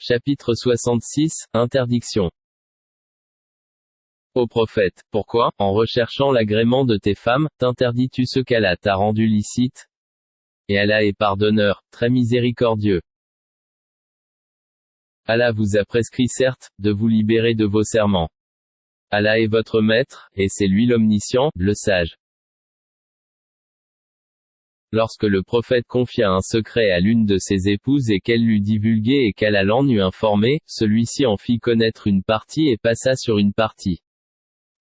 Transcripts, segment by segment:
Chapitre 66, Interdiction. Ô prophète, pourquoi, en recherchant l'agrément de tes femmes, t'interdis-tu ce qu'Allah t'a rendu licite? Et Allah est pardonneur, très miséricordieux. Allah vous a prescrit certes, de vous libérer de vos serments. Allah est votre maître, et c'est lui l'omniscient, le sage. Lorsque le prophète confia un secret à l'une de ses épouses et qu'elle l'eut divulgué et qu'Allah l'en eut informé, celui-ci en fit connaître une partie et passa sur une partie.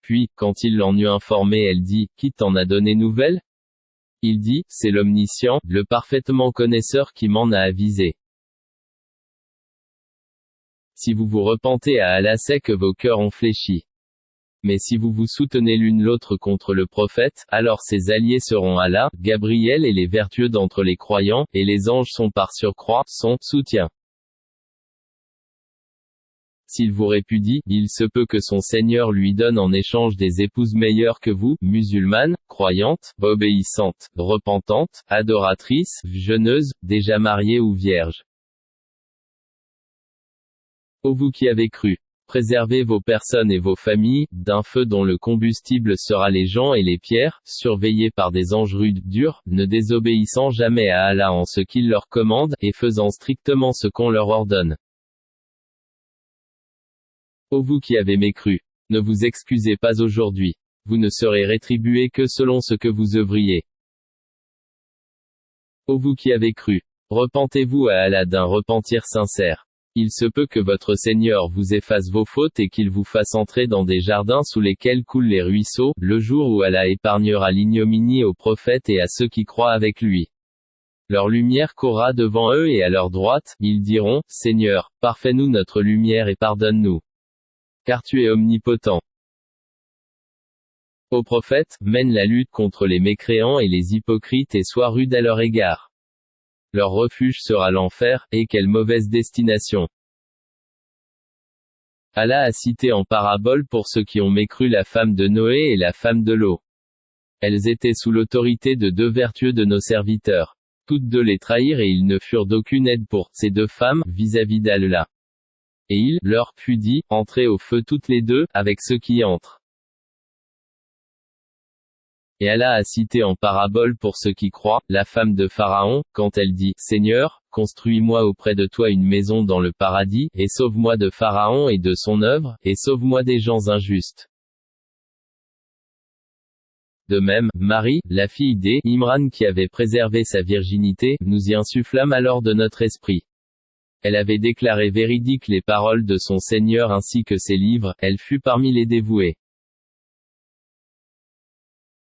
Puis, quand il l'en eut informé, elle dit, qui t'en a donné nouvelle? Il dit, c'est l'omniscient, le parfaitement connaisseur qui m'en a avisé. Si vous vous repentez à Allah, c'est que vos cœurs ont fléchi. Mais si vous vous soutenez l'une l'autre contre le prophète, alors ses alliés seront Allah, Gabriel et les vertueux d'entre les croyants, et les anges sont par surcroît, son soutien. S'il vous répudie, il se peut que son Seigneur lui donne en échange des épouses meilleures que vous, musulmanes, croyantes, obéissantes, repentantes, adoratrices, jeûneuses, déjà mariées ou vierges. Ô vous qui avez cru! Préservez vos personnes et vos familles, d'un feu dont le combustible sera les gens et les pierres, surveillés par des anges rudes, durs, ne désobéissant jamais à Allah en ce qu'il leur commande, et faisant strictement ce qu'on leur ordonne. Ô vous qui avez mécru! Ne vous excusez pas aujourd'hui. Vous ne serez rétribués que selon ce que vous œuvriez. Ô vous qui avez cru! Repentez-vous à Allah d'un repentir sincère. Il se peut que votre Seigneur vous efface vos fautes et qu'il vous fasse entrer dans des jardins sous lesquels coulent les ruisseaux, le jour où Allah épargnera l'ignominie aux prophètes et à ceux qui croient avec lui. Leur lumière courra devant eux et à leur droite, ils diront, Seigneur, parfais-nous notre lumière et pardonne-nous. Car tu es omnipotent. Ô prophète, mène la lutte contre les mécréants et les hypocrites et sois rude à leur égard. Leur refuge sera l'enfer, et quelle mauvaise destination. Allah a cité en parabole pour ceux qui ont mécru la femme de Noé et la femme de Lot. Elles étaient sous l'autorité de deux vertueux de nos serviteurs. Toutes deux les trahirent et ils ne furent d'aucune aide pour ces deux femmes vis-à-vis d'Allah. Et il leur fut dit, entrez au feu toutes les deux, avec ceux qui y entrent. Et Allah a cité en parabole pour ceux qui croient, la femme de Pharaon, quand elle dit, Seigneur, construis-moi auprès de toi une maison dans le paradis, et sauve-moi de Pharaon et de son œuvre, et sauve-moi des gens injustes. De même, Marie, la fille d'Imran qui avait préservé sa virginité, nous y insufflâmes alors de notre esprit. Elle avait déclaré véridiques les paroles de son Seigneur ainsi que ses livres, elle fut parmi les dévoués.